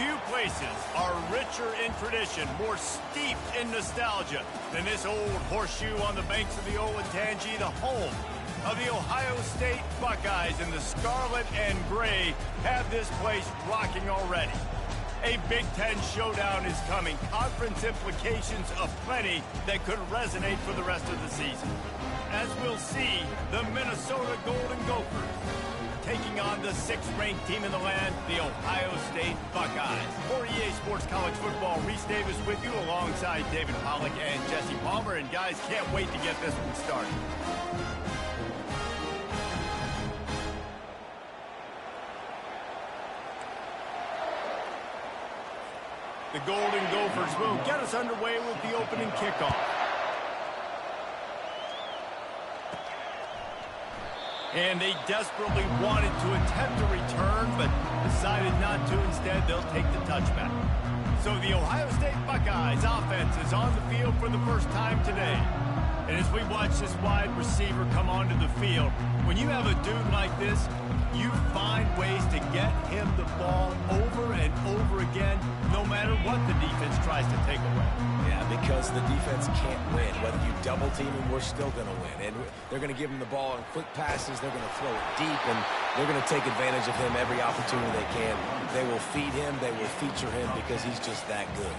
Few places are richer in tradition, more steeped in nostalgia than this old horseshoe on the banks of the Olentangy, the home of the Ohio State Buckeyes. And the scarlet and gray have this place rocking already. A Big Ten showdown is coming. Conference implications aplenty that could resonate for the rest of the season. As we'll see, the Minnesota Golden Gophers taking on the 6th-ranked team in the land, the Ohio State Buckeyes. For EA Sports College Football, Reese Davis with you alongside David Pollack and Jesse Palmer. And guys, can't wait to get this one started. The Golden Gophers will get us underway with the opening kickoff. And they desperately wanted to attempt a return, but decided not to. Instead, they'll take the touchback. So the Ohio State Buckeyes offense is on the field for the first time today. And as we watch this wide receiver come onto the field, when you have a dude like this, you find ways to get him the ball over and over again, no matter what the defense tries to take away. Yeah, because the defense can't win. Whether you double team him, we're still going to win. And they're going to give him the ball in quick passes. They're going to throw it deep, and they're going to take advantage of him every opportunity they can. They will feed him. They will feature him because he's just that good.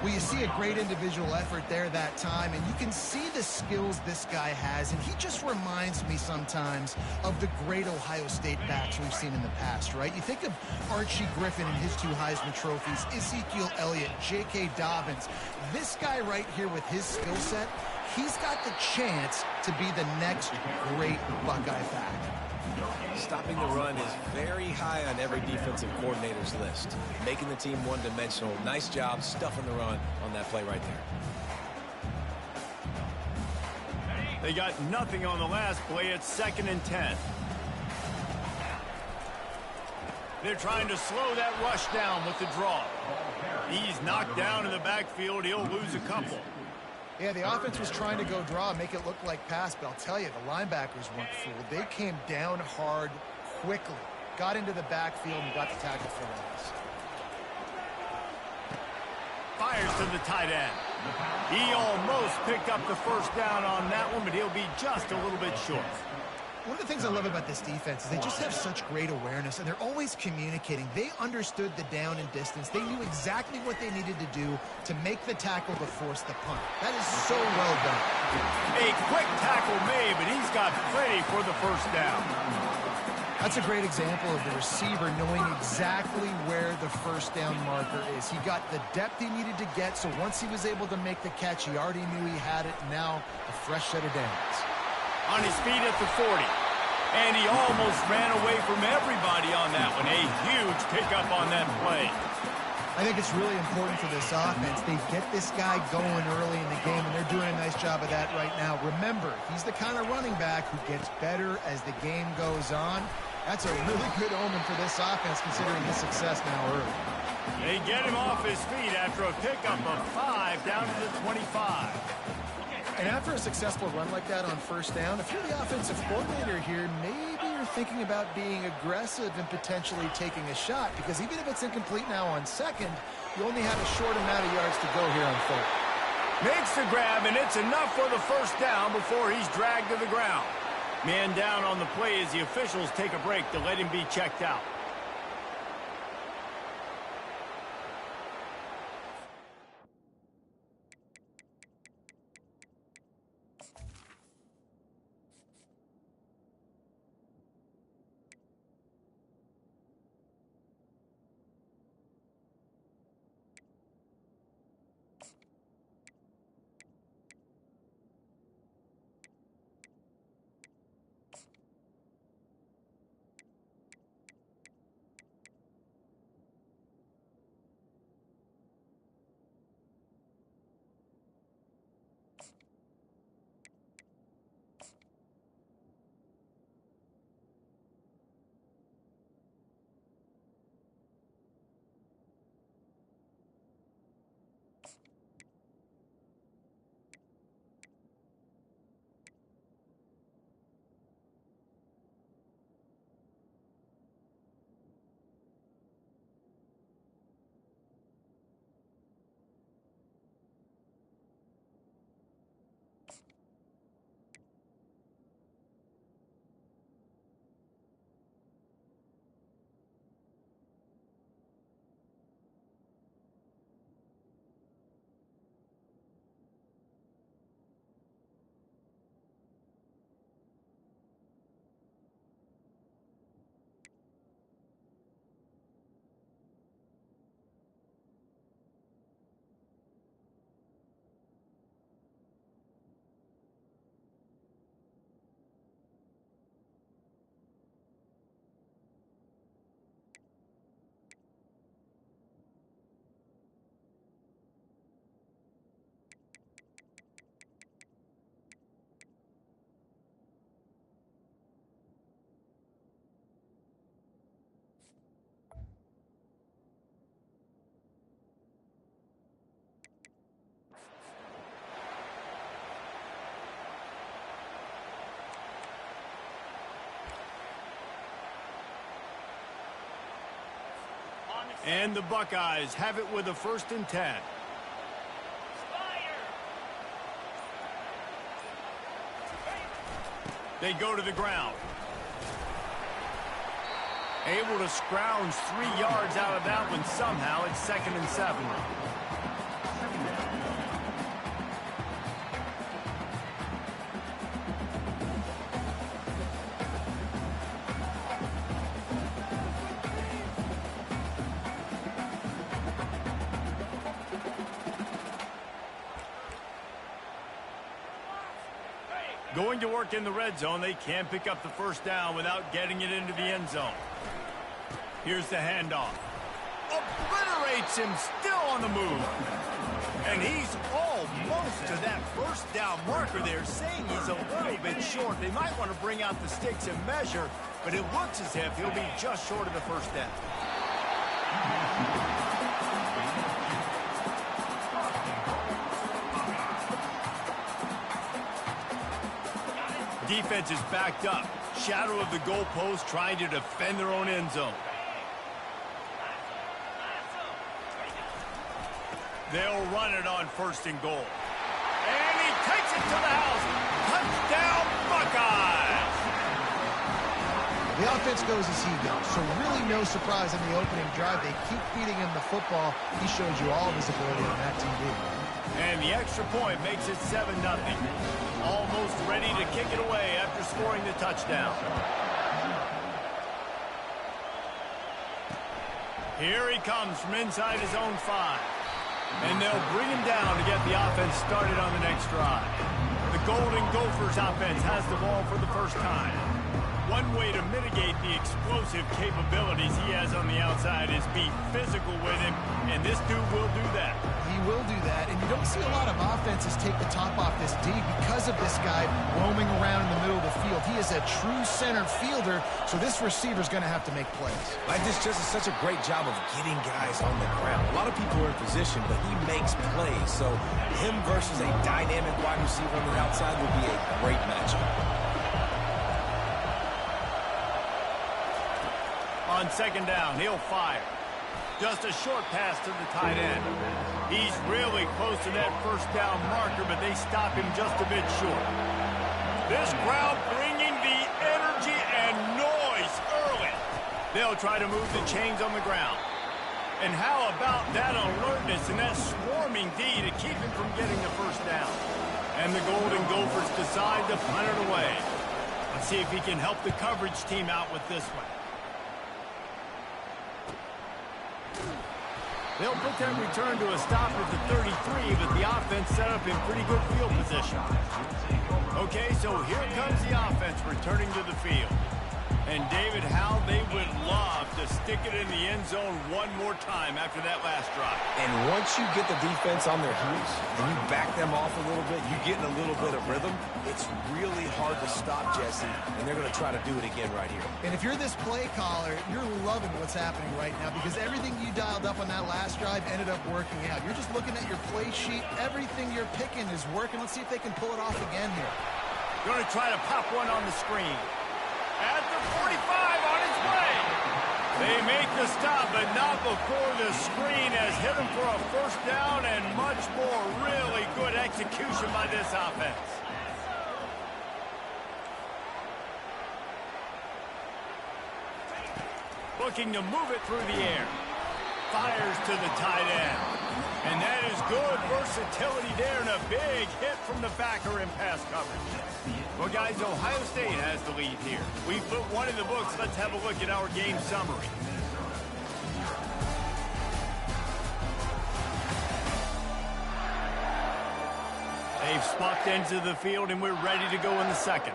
Well, you see a great individual effort there that time, and you can see the skills this guy has, and he just reminds me sometimes of the great Ohio State backs we've seen in the past, right? You think of Archie Griffin and his 2 Heisman trophies, Ezekiel Elliott, J.K. Dobbins. This guy right here with his skill set, he's got the chance to be the next great Buckeye back. Stopping the run is very high on every defensive coordinator's list. Making the team one-dimensional. Nice job stuffing the run on that play right there. They got nothing on the last play. It's 2nd and 10. They're trying to slow that rush down with the draw. He's knocked down in the backfield. He'll lose a couple. Yeah, the offense was trying to go draw, make it look like pass, but I'll tell you, the linebackers weren't fooled. They came down hard quickly, got into the backfield, and got the tackle for loss. Fires to the tight end. He almost picked up the first down on that one, but he'll be just a little bit short. One of the things I love about this defense is they just have such great awareness, and they're always communicating. They understood the down and distance. They knew exactly what they needed to do to make the tackle to force the punt. That is so well done. A quick tackle made, but he's got plenty for the first down. That's a great example of the receiver knowing exactly where the first down marker is. He got the depth he needed to get, so once he was able to make the catch, he already knew he had it. Now, a fresh set of downs. On his feet at the 40. And he almost ran away from everybody on that one. A huge pickup on that play. I think it's really important for this offense. They get this guy going early in the game, and they're doing a nice job of that right now. Remember, he's the kind of running back who gets better as the game goes on. That's a really good omen for this offense, considering his success now early. They get him off his feet after a pickup of 5 down to the 25. And after a successful run like that on first down, if you're the offensive coordinator here, maybe you're thinking about being aggressive and potentially taking a shot, because even if it's incomplete now on second, you only have a short amount of yards to go here on third. Makes the grab, and it's enough for the first down before he's dragged to the ground. Man down on the play as the officials take a break to let him be checked out. And the Buckeyes have it with a 1st and 10. They go to the ground. Able to scrounge 3 yards out of that one somehow. It's 2nd and 7. Going to work in the red zone. They can't pick up the 1st down without getting it into the end zone. Here's the handoff. Obliterates him, still on the move. And he's almost to that 1st down marker there, saying he's a little bit short. They might want to bring out the sticks and measure, but it looks as if he'll be just short of the 1st down. Defense is backed up. Shadow of the goalpost, trying to defend their own end zone. They'll run it on 1st and goal. And he takes it to the house. Touchdown, Buckeyes! The offense goes as he goes, so really no surprise in the opening drive. They keep feeding him the football. He shows you all of his ability on that TV. And the extra point makes it 7-0. Almost ready to kick it away after scoring the touchdown. Here he comes from inside his own 5. And they'll bring him down to get the offense started on the next drive. The Golden Gophers offense has the ball for the 1st time. One way to mitigate the explosive capabilities he has on the outside is be physical with him, and this dude will do that. He will do that, and you don't see a lot of offenses take the top off this D because of this guy roaming around in the middle of the field. He is a true center fielder, so this receiver's going to have to make plays. Like this just is such a great job of getting guys on the ground. A lot of people are in position, but he makes plays, so him versus a dynamic wide receiver on the outside would be a great matchup. On 2nd down, he'll fire. Just a short pass to the tight end. He's really close to that 1st down marker, but they stop him just a bit short. This crowd bringing the energy and noise early. They'll try to move the chains on the ground. And how about that alertness and that swarming D to keep him from getting the 1st down? And the Golden Gophers decide to punt it away. Let's see if he can help the coverage team out with this one. They'll put that return to a stop at the 33, but the offense set up in pretty good field position. Okay, so here comes the offense returning to the field. And David, how they would love to stick it in the end zone one more time after that last drive. And once you get the defense on their heels and you back them off a little bit, you get in a little bit of rhythm, it's really hard to stop, Jesse, and they're going to try to do it again right here. And if you're this play caller, you're loving what's happening right now because everything you dialed up on that last drive ended up working out. You're just looking at your play sheet. Everything you're picking is working. Let's see if they can pull it off again here. Going to try to pop one on the screen. At the 45, on its way. They make the stop, but not before the screen has hit them for a 1st down and much more. Really good execution by this offense. Looking to move it through the air. Fires to the tight end. And that is good versatility there and a big hit from the backer in pass coverage. Well, guys, Ohio State has the lead here. We put one in the books. Let's have a look at our game summary. They've swapped ends of the field, and we're ready to go in the 2nd.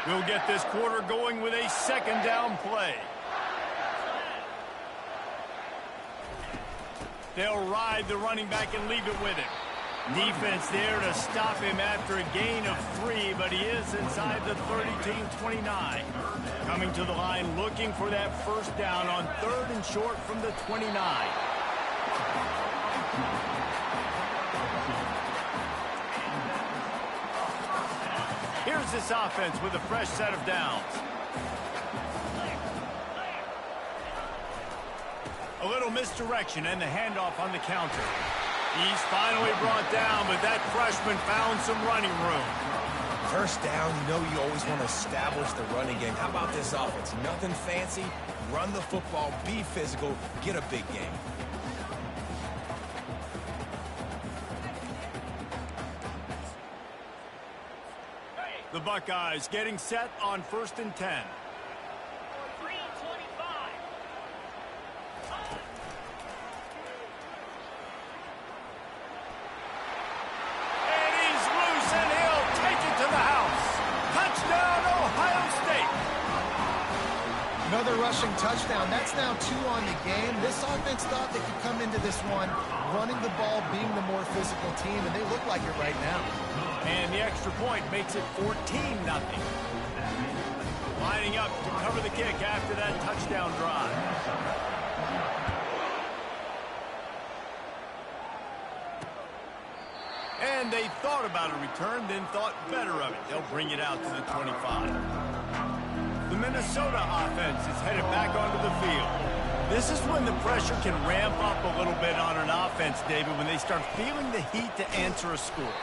We'll get this quarter going with a 2nd down play. They'll ride the running back and leave it with him. Defense there to stop him after a gain of 3, but he is inside the 32-29. Coming to the line looking for that 1st down on 3rd and short from the 29. Here's begins this offense with a fresh set of downs. A little misdirection and the handoff on the counter. He's finally brought down, but that freshman found some running room. First down, you know you always want to establish the running game. How about this offense? Nothing fancy. Run the football, be physical, get a big game. The Buckeyes getting set on 1st and 10. Another rushing touchdown. That's now 2 on the game. This offense thought they could come into this one running the ball, being the more physical team, and they look like it right now. And the extra point makes it 14-0. Lining up to cover the kick after that touchdown drive. And they thought about a return, then thought better of it. They'll bring it out to the 25. The Minnesota offense is headed back onto the field. This is when the pressure can ramp up a little bit on an offense, David, when they start feeling the heat to answer a score.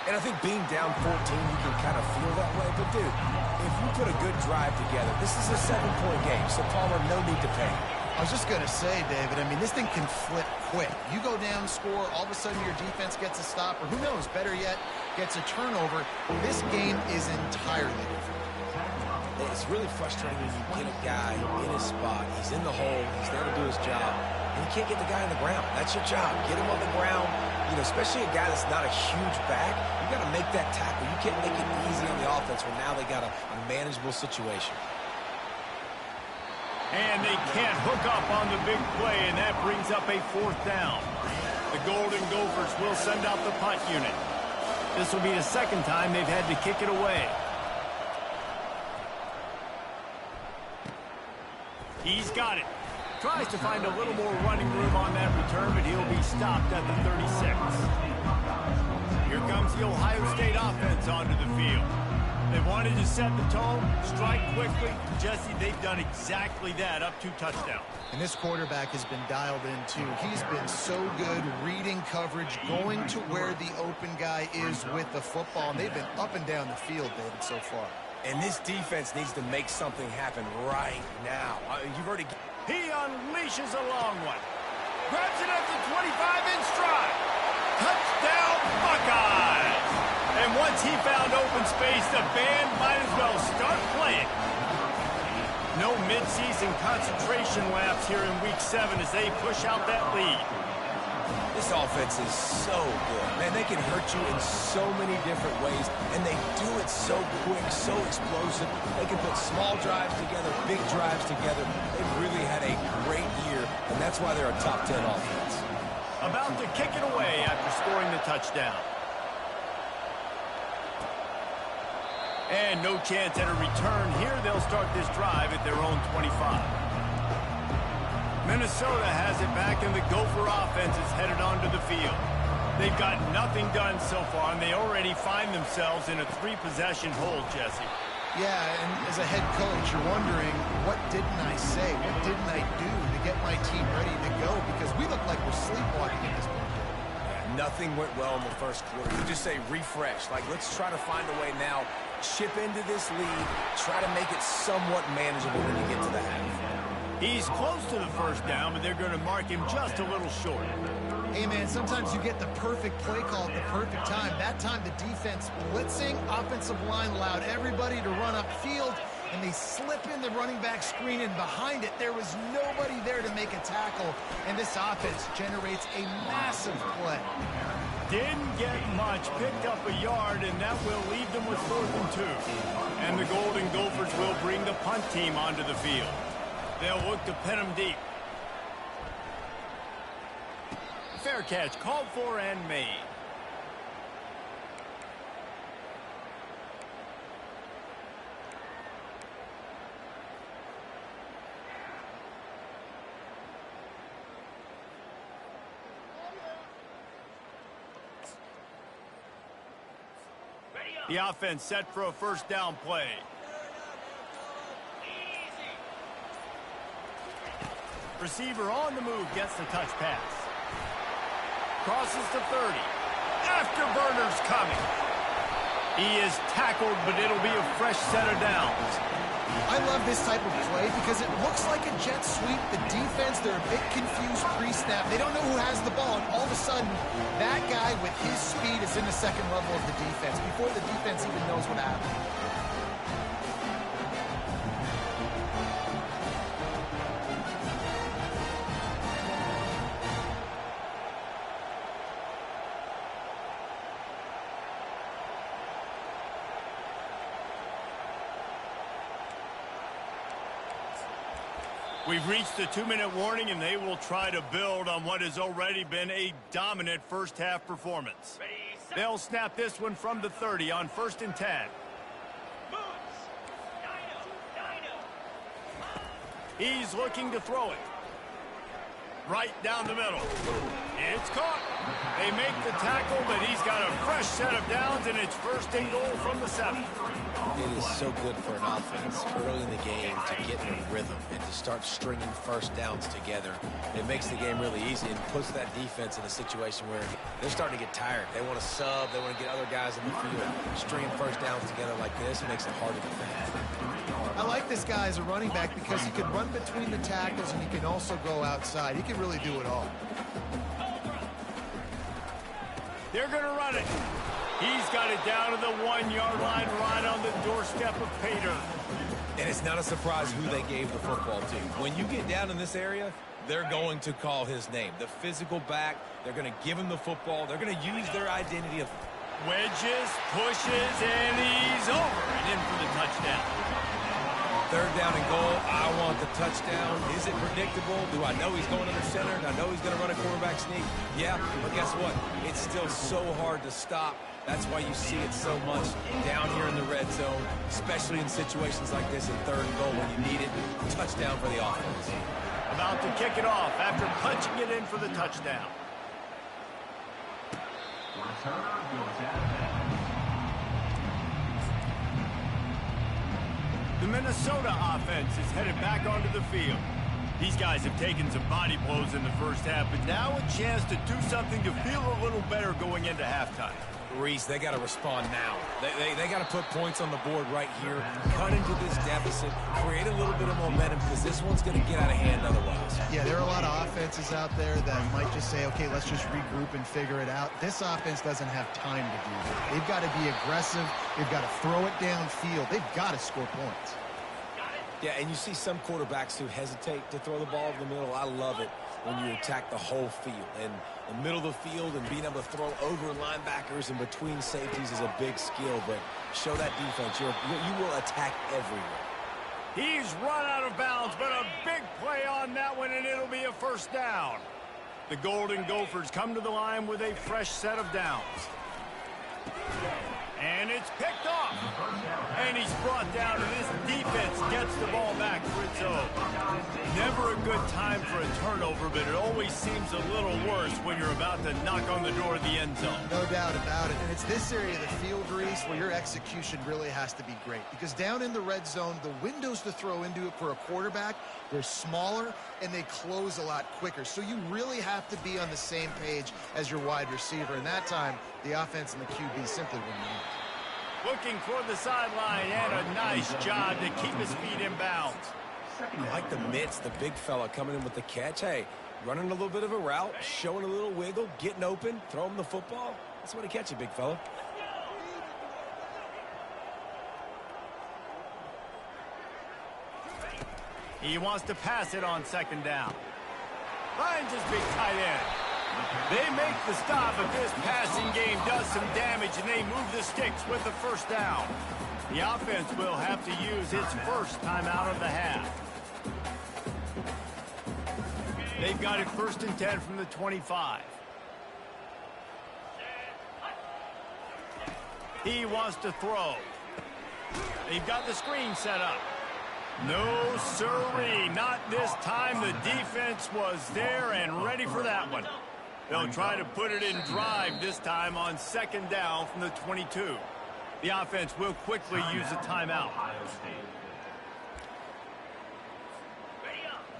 And I think being down 14, you can kind of feel that way. But, dude, if you put a good drive together, this is a 7-point game, so Palmer, no need to panic. I was just going to say, David, I mean, this thing can flip quick. You go down, score, all of a sudden your defense gets a stop, or who knows, better yet, gets a turnover. This game is entirely different. It's really frustrating when you get a guy in his spot. He's in the hole. He's there to do his job. And you can't get the guy on the ground. That's your job. Get him on the ground. You know, especially a guy that's not a huge back. You got to make that tackle. You can't make it easy on the offense where now they got a manageable situation. And they can't hook up on the big play, and that brings up a 4th down. The Golden Gophers will send out the punt unit. This will be the 2nd time they've had to kick it away. He's got it. Tries to find a little more running room on that return, but he'll be stopped at the 36. Here comes the Ohio State offense onto the field. They wanted to set the tone, strike quickly. Jesse, they've done exactly that, up 2 touchdowns. And this quarterback has been dialed in, too. He's been so good reading coverage, going to where the open guy is with the football. And they've been up and down the field, David, so far. And this defense needs to make something happen right now. You've already... He unleashes a long one. Grabs it at the 25 in stride. Touchdown, Buckeyes! And once he found open space, the band might as well start playing. No midseason concentration laps here in Week 7 as they push out that lead. This offense is so good. Man, they can hurt you in so many different ways, and they do it so quick, so explosive. They can put small drives together, big drives together. They've really had a great year, and that's why they're a top 10 offense. About to kick it away after scoring the touchdown. And no chance at a return here. They'll start this drive at their own 25. Minnesota has it back, and the Gopher offense is headed onto the field. They've got nothing done so far, and they already find themselves in a 3-possession hole, Jesse. Yeah, and as a head coach, you're wondering, what didn't I say? What didn't I do to get my team ready to go? Because we look like we're sleepwalking at this point. Nothing went well in the first quarter. You just say refresh. Like, let's try to find a way now, chip into this lead, try to make it somewhat manageable when you get to the half. He's close to the first down, but they're going to mark him just a little short. Hey, man, sometimes you get the perfect play call at the perfect time. That time the defense blitzing, offensive line allowed everybody to run upfield, and they slip in the running back screen, and behind it there was nobody there to make a tackle, and this offense generates a massive play. Didn't get much, picked up a yard, and that will leave them with 4th and 2. And the Golden Gophers will bring the punt team onto the field. They'll look to pin him deep. Fair catch, called for and made. Ready up. The offense set for a first down play. Receiver on the move gets the touch pass. Crosses to 30. Afterburner's coming. He is tackled, but it'll be a fresh set of downs. I love this type of play because it looks like a jet sweep. The defense, they're a bit confused pre-snap. They don't know who has the ball, and all of a sudden, that guy with his speed is in the second level of the defense before the defense even knows what happened. We've reached the 2-minute warning, and they will try to build on what has already been a dominant first-half performance. They'll snap this one from the 30 on 1st and 10. He's looking to throw it. Right down the middle. It's caught. They make the tackle, but he's got a fresh set of downs, and it's 1st and goal from the 7. It is so good for an offense early in the game to get in a rhythm and to start stringing first downs together. It makes the game really easy and puts that defense in a situation where they're starting to get tired. They want to sub. They want to get other guys in the field. Stringing first downs together like this makes it hard to defend. I like this guy as a running back because he can run between the tackles and he can also go outside. He can really do it all. They're going to run it. He's got it down to the 1-yard line right on the doorstep of Pater. And it's not a surprise who they gave the football to. When you get down in this area, they're going to call his name. The physical back, they're going to give him the football. They're going to use their identity of wedges, pushes, and he's over and in for the touchdown. 3rd down and goal. I want the touchdown. Is it predictable? Do I know he's going under center? Do I know he's going to run a quarterback sneak? Yeah, but guess what? It's still so hard to stop. That's why you see it so much down here in the red zone, especially in situations like this in 3rd and goal when you need it. Touchdown for the offense. About to kick it off after punching it in for the touchdown. The Minnesota offense is headed back onto the field. These guys have taken some body blows in the first half, but now a chance to do something to feel a little better going into halftime. Reese, they got to respond now. They got to put points on the board right here, cut into this deficit, create a little bit of momentum because this one's going to get out of hand otherwise. Yeah, there are a lot of offenses out there that might just say, okay, let's just regroup and figure it out. This offense doesn't have time to do that. They've got to be aggressive. They've got to throw it downfield. They've got to score points. Yeah, and you see some quarterbacks who hesitate to throw the ball over the middle. I love it when you attack the whole field. And the middle of the field and being able to throw over linebackers and between safeties is a big skill. But show that defense. You will attack everywhere. He's run out of bounds, but a big play on that one, and it'll be a 1st down. The Golden Gophers come to the line with a fresh set of downs. And it's picked off. And he's brought down, and this defense gets the ball back for its own. Never a good time for a turnover, but it always seems a little worse when you're about to knock on the door of the end zone. No doubt about it. And it's this area of the field, Reese, where your execution really has to be great. Because down in the red zone, the windows to throw into it for a quarterback, they're smaller, and they close a lot quicker. So you really have to be on the same page as your wide receiver. And that time, the offense and the QB simply wouldn't know. Looking for the sideline, and a nice job to keep his feet in bounds. I like the mitts, the big fella coming in with the catch. Hey, running a little bit of a route, showing a little wiggle, getting open, throw him the football. That's what he catch you, big fella. He wants to pass it on 2nd down. Finds his big tight end. They make the stop, but this passing game does some damage, and they move the sticks with the 1st down. The offense will have to use its 1st timeout of the half. They've got it 1st and 10 from the 25. He wants to throw. They've got the screen set up. No, sirree, not this time. The defense was there and ready for that one. They'll try to put it in drive this time on 2nd down from the 22. The offense will quickly use a timeout.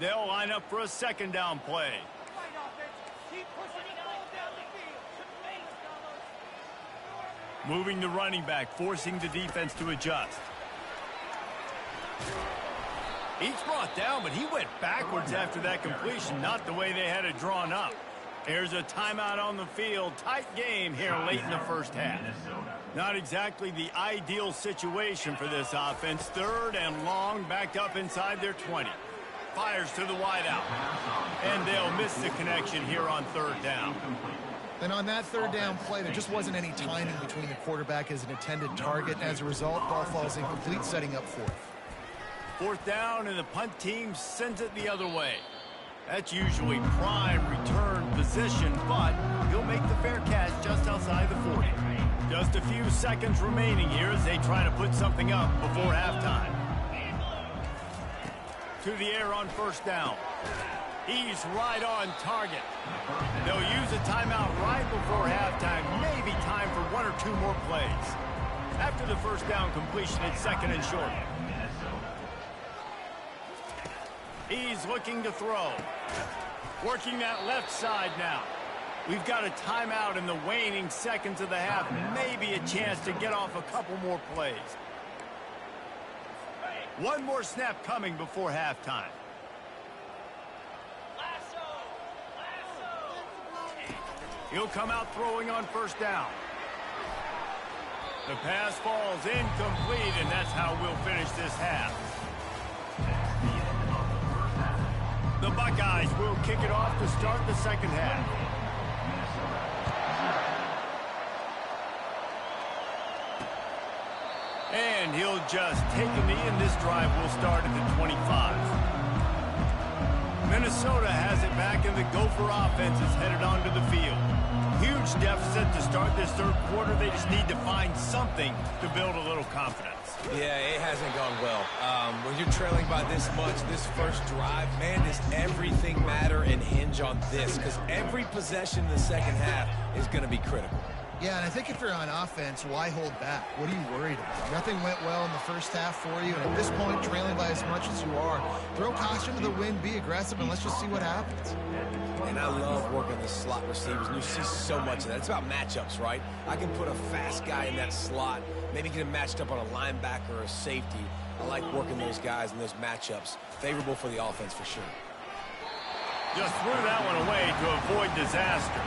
They'll line up for a second down play. Moving the running back, forcing the defense to adjust. He's brought down, but he went backwards after that completion, not the way they had it drawn up. There's a timeout on the field. Tight game here late in the first half. Not exactly the ideal situation for this offense. Third and long, backed up inside their 20. Fires to the wideout. And they'll miss the connection here on third down. And on that third down play, there just wasn't any timing between the quarterback as an intended target. As a result, ball falls incomplete, setting up fourth. Fourth down, and the punt team sends it the other way. That's usually prime return position, but he'll make the fair catch just outside the 40. Just a few seconds remaining here as they try to put something up before halftime. To the air on first down. He's right on target. They'll use a timeout right before halftime. Maybe time for one or two more plays. After the first down completion, it's second and short. He's looking to throw. Working that left side now. We've got a timeout in the waning seconds of the half. Maybe a chance to get off a couple more plays. One more snap coming before halftime. He'll come out throwing on first down. The pass falls incomplete, and that's how we'll finish this half. The Buckeyes will kick it off to start the second half. And he'll just take a knee, and this drive will start at the 25. Minnesota has it back, and the Gopher offense is headed onto the field. Huge deficit to start this third quarter. They just need to find something to build a little confidence. Yeah, it hasn't gone well. When you're trailing by this much, this first drive, man, does everything matter and hinge on this? Because every possession in the second half is going to be critical. Yeah, and I think if you're on offense, why hold back? What are you worried about? Nothing went well in the first half for you, and at this point, trailing by as much as you are, throw caution to the wind, be aggressive, and let's just see what happens. And I love working the slot receivers, and you see so much of that. It's about matchups, right? I can put a fast guy in that slot, maybe get him matched up on a linebacker or a safety. I like working those guys in those matchups. Favorable for the offense for sure. Just threw that one away to avoid disaster.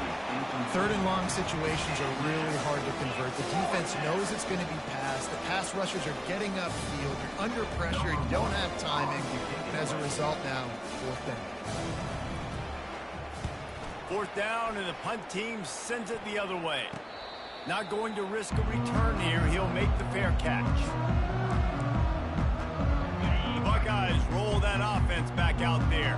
Third and long situations are really hard to convert. The defense knows it's going to be passed. The pass rushers are getting upfield. You're under pressure. You don't have timing. And as a result now, fourth down. Fourth down, and the punt team sends it the other way. Not going to risk a return here. He'll make the fair catch. The Buckeyes roll that offense back out there.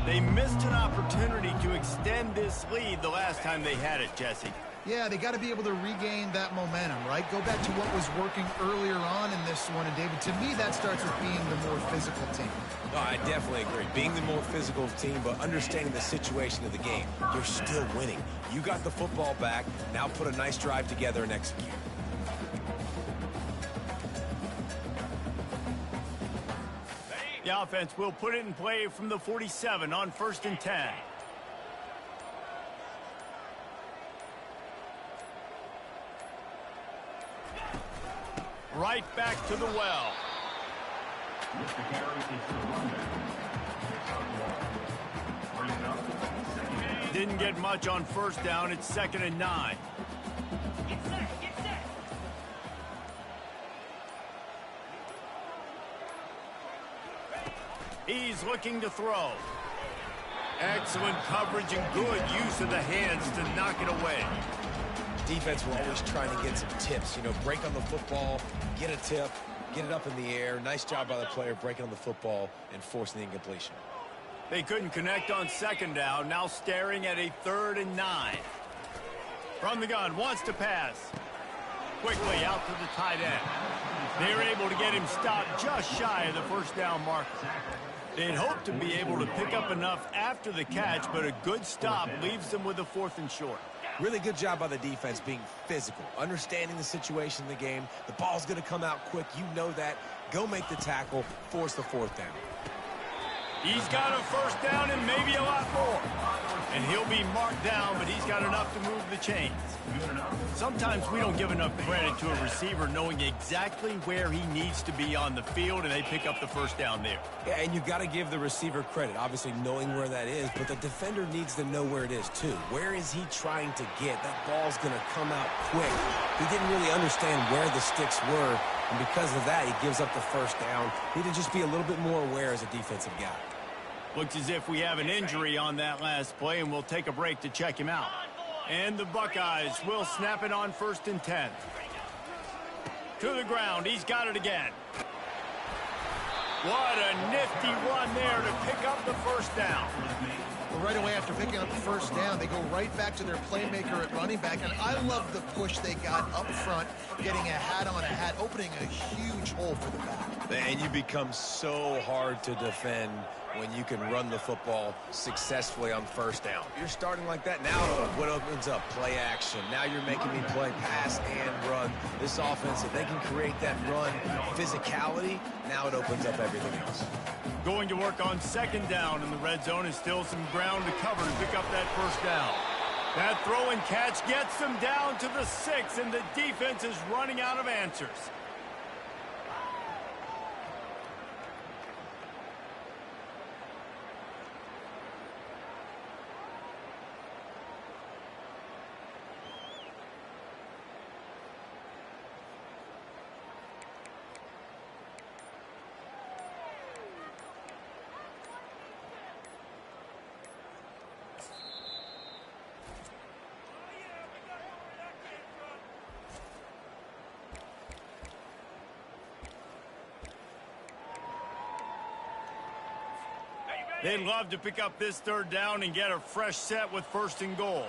They missed an opportunity to extend this lead the last time they had it, Jesse. Yeah, they got to be able to regain that momentum, right? Go back to what was working earlier on in this one. And, David, to me, that starts with being the more physical team. No, I definitely agree. Being the more physical team, but understanding the situation of the game. You're still winning. You got the football back. Now put a nice drive together and execute. The offense will put it in play from the 47 on 1st and 10. Right back to the well. Didn't get much on first down. It's 2nd and 9. He's looking to throw. Excellent coverage and good use of the hands to knock it away. Defense will always trying to get some tips. You know, break on the football, get a tip, get it up in the air. Nice job by the player breaking on the football and forcing the incompletion. They couldn't connect on 2nd down. Now staring at a 3rd and 9. From the gun, wants to pass. Quickly out to the tight end. They're able to get him stopped just shy of the first down marker. They'd hoped to be able to pick up enough after the catch, but a good stop leaves them with a 4th and short. Really good job by the defense being physical, understanding the situation in the game. The ball's going to come out quick. You know that. Go make the tackle, force the fourth down. He's got a first down and maybe a lot more. And he'll be marked down, but he's got enough to move the chains. Sometimes we don't give enough credit to a receiver knowing exactly where he needs to be on the field, and they pick up the first down there. Yeah, and you've got to give the receiver credit, obviously knowing where that is, but the defender needs to know where it is too. Where is he trying to get? That ball's going to come out quick. He didn't really understand where the sticks were, and because of that, he gives up the first down. Need to just be a little bit more aware as a defensive guy. Looks as if we have an injury on that last play, and we'll take a break to check him out. And the Buckeyes will snap it on 1st and 10. To the ground. He's got it again. What a nifty run there to pick up the first down. Well, right away after picking up the first down, they go right back to their playmaker at running back. And I love the push they got up front, getting a hat on a hat, opening a huge hole for the back. And you become so hard to defend when you can run the football successfully on first down. You're starting like that. Now what opens up? Play action. Now you're making me play pass and run. This offense, if they can create that run physicality, now it opens up everything else. Going to work on 2nd down in the red zone, is still some ground to cover to pick up that first down. That throw and catch gets them down to the 6, and the defense is running out of answers. They'd love to pick up this 3rd down and get a fresh set with 1st and goal.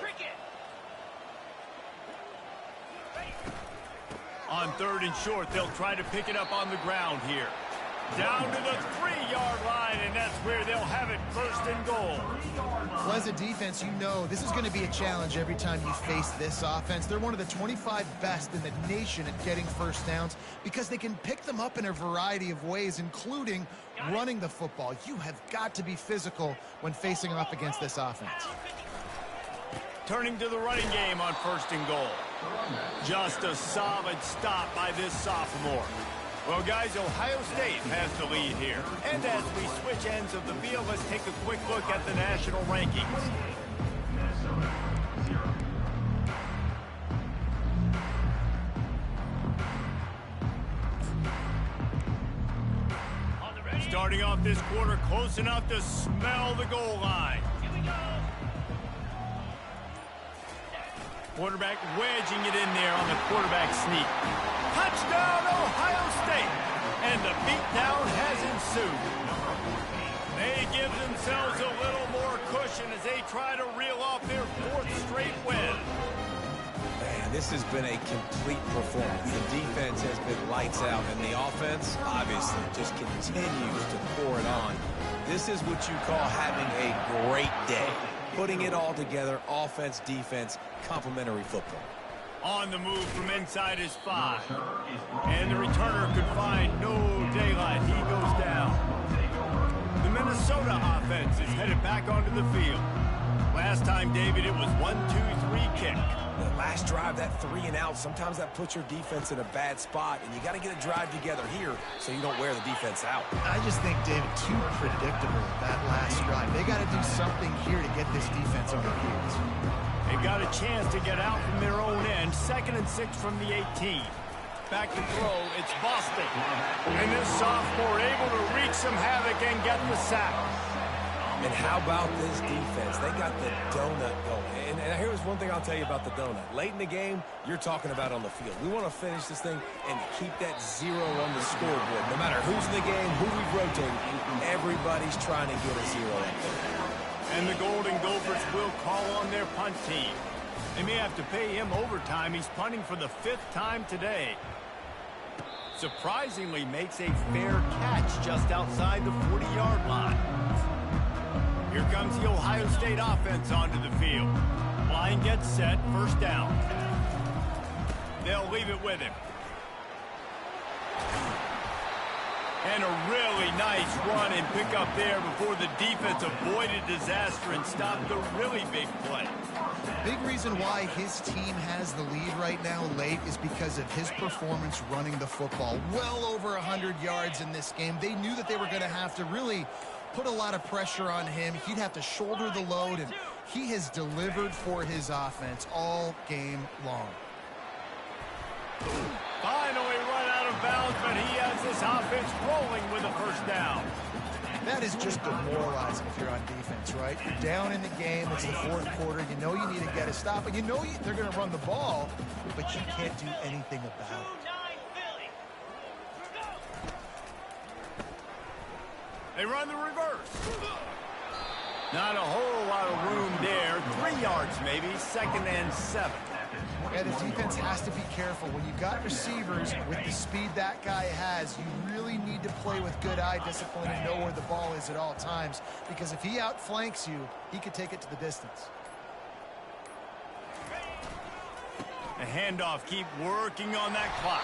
On 3rd and short, they'll try to pick it up on the ground here. Down to the 3-yard line, and that's where they'll have it 1st and goal. Well, as a defense, you know this is going to be a challenge every time you face this offense. They're one of the 25 best in the nation at getting first downs because they can pick them up in a variety of ways, including running the football. You have got to be physical when facing off against this offense. Turning to the running game on 1st and goal. Just a solid stop by this sophomore. Well, guys, Ohio State has the lead here. And as we switch ends of the field, let's take a quick look at the national rankings. Starting off this quarter, close enough to smell the goal line. Quarterback wedging it in there on the quarterback sneak. Touchdown, Ohio State! And the beatdown has ensued. They give themselves a little more cushion as they try to reel off their 4th straight win. Man, this has been a complete performance. The defense has been lights out, and the offense, obviously, just continues to pour it on. This is what you call having a great day. Putting it all together, offense, defense, complementary football. On the move from inside his 5. And the returner could find no daylight. He goes down. The Minnesota offense is headed back onto the field. Last time, David, it was 1-2-3 kick. The last drive, that 3 and out, sometimes that puts your defense in a bad spot, and you got to get a drive together here so you don't wear the defense out. I just think, David, too predictable, that last drive. They got to do something here to get this defense on their heels. They've got a chance to get out from their own end. 2nd and 6 from the 18. Back to throw, it's Boston. And this sophomore able to wreak some havoc and get the sack. And how about this defense? They got the donut going. And here's one thing I'll tell you about the donut. Late in the game, you're talking about on the field. We want to finish this thing and keep that 0 on the scoreboard. No matter who's in the game, who we've rotated, everybody's trying to get a 0 up there. And the Golden Gophers will call on their punt team. They may have to pay him overtime. He's punting for the 5th time today. Surprisingly makes a fair catch just outside the 40-yard line. Here comes the Ohio State offense onto the field. Line gets set, first down. They'll leave it with him. And a really nice run and pick up there before the defense avoided disaster and stopped the really big play. Big reason why his team has the lead right now late is because of his performance running the football. Well over 100 yards in this game. They knew that they were going to have to really put a lot of pressure on him. He'd have to shoulder the load, and he has delivered for his offense all game long. Finally run out of bounds, but he has this offense rolling with a first down. That is just demoralizing if you're on defense, right? You're down in the game. It's the fourth quarter. You know you need to get a stop, and you know they're going to run the ball, but you can't do anything about it. They run the reverse. Not a whole lot of room there. 3 yards maybe, 2nd and 7. Yeah, the defense has to be careful. When you've got receivers with the speed that guy has, you really need to play with good eye discipline and know where the ball is at all times, because if he outflanks you, he could take it to the distance. The handoff, keep working on that clock.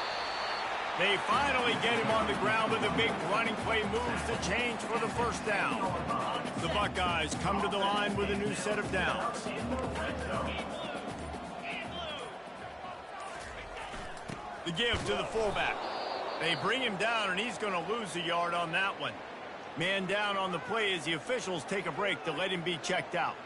They finally get him on the ground with a big running play, moves the change for the first down. The Buckeyes come to the line with a new set of downs. The give to the fullback. They bring him down, and he's going to lose a yard on that one. Man down on the play as the officials take a break to let him be checked out.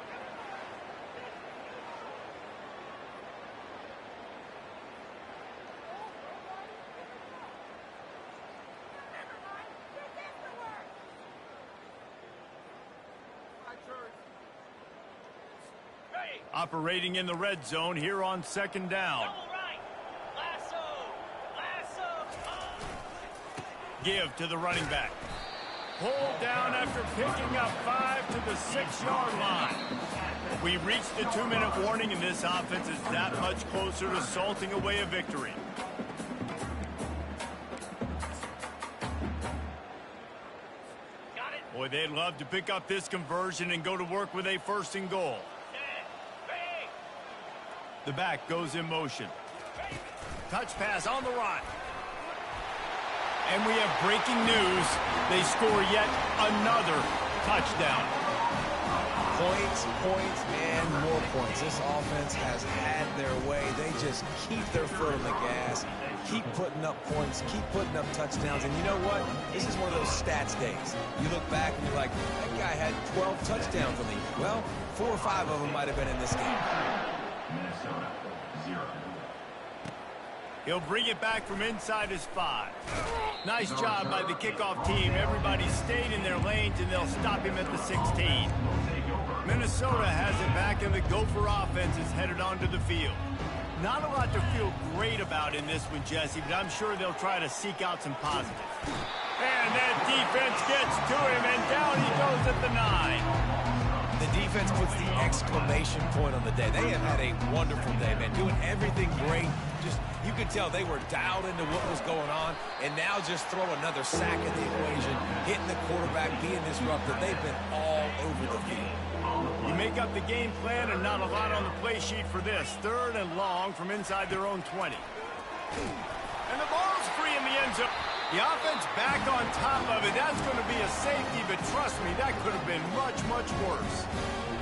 Operating in the red zone here on 2nd down. Give to the running back. Pulled down after picking up 5 to the 6-yard line. We reached the 2-minute warning, and this offense is that much closer to salting away a victory. Boy, they'd love to pick up this conversion and go to work with a 1st and goal. The back goes in motion. Touch pass on the run. And we have breaking news. They score yet another touchdown. Points, points, and more points. This offense has had their way. They just keep their foot on the gas, keep putting up points, keep putting up touchdowns. And you know what? This is one of those stats days. You look back and you're like, that guy had 12 touchdowns on these. Well, 4 or 5 of them might have been in this game. He'll bring it back from inside his 5. Nice job by the kickoff team. Everybody stayed in their lanes, and they'll stop him at the 16. Minnesota has it back, and the Gopher offense is headed onto the field. Not a lot to feel great about in this one, Jesse, but I'm sure they'll try to seek out some positives. And that defense gets to him, and down he goes at the 9. The defense puts the exclamation point on the day. They have had a wonderful day, man, doing everything great. Just, you could tell they were dialed into what was going on, and now just throw another sack in the equation, hitting the quarterback, being disruptive. They've been all over the field. You make up the game plan, and not a lot on the play sheet for this. 3rd and long from inside their own 20. And the ball's free in the end zone. The offense back on top of it. That's going to be a safety, but trust me, that could have been much, much worse.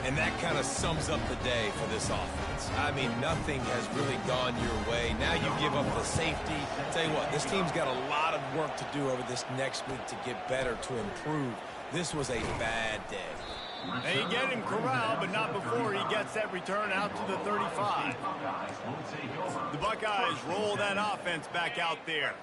And that kind of sums up the day for this offense. I mean, nothing has really gone your way. Now you give up the safety. Tell you what, this team's got a lot of work to do over this next week to get better, to improve. This was a bad day. They get him corralled, but not before he gets that return out to the 35. The Buckeyes roll that offense back out there.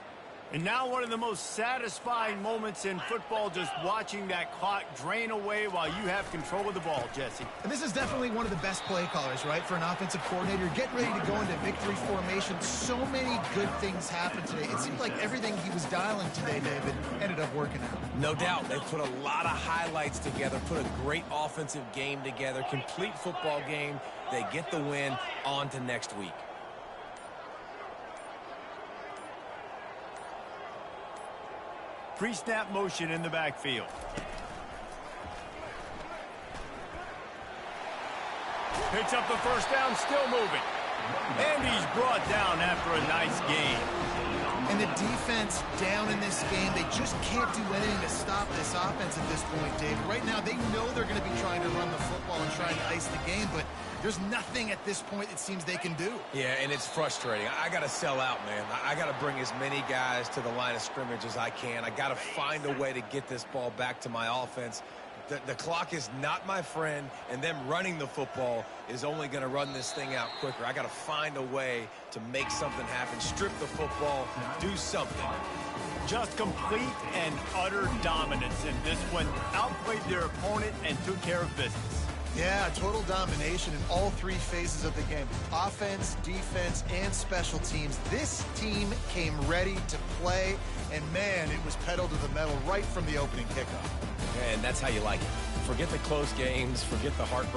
And now one of the most satisfying moments in football, just watching that clock drain away while you have control of the ball, Jesse. And this is definitely one of the best play callers, right, for an offensive coordinator. Getting ready to go into victory formation. So many good things happened today. It seemed like everything he was dialing today, David, ended up working out. No doubt. They put a lot of highlights together, put a great offensive game together, complete football game. They get the win. On to next week. Pre-snap motion in the backfield. Picks up the first down, still moving. And he's brought down after a nice gain. And the defense down in this game, they just can't do anything to stop this offense at this point, Dave. Right now, they know they're going to be trying to run the football and trying to ice the game, but there's nothing at this point it seems they can do. Yeah, and it's frustrating. I got to sell out, man. I got to bring as many guys to the line of scrimmage as I can. I got to find a way to get this ball back to my offense. The clock is not my friend, and them running the football is only going to run this thing out quicker. I got to find a way to make something happen, strip the football, do something. Just complete and utter dominance in this one. Outplayed their opponent and took care of business. Yeah, total domination in all three phases of the game. Offense, defense, and special teams. This team came ready to play, and man, it was pedal to the metal right from the opening kickoff. And that's how you like it. Forget the close games, forget the heartbreak.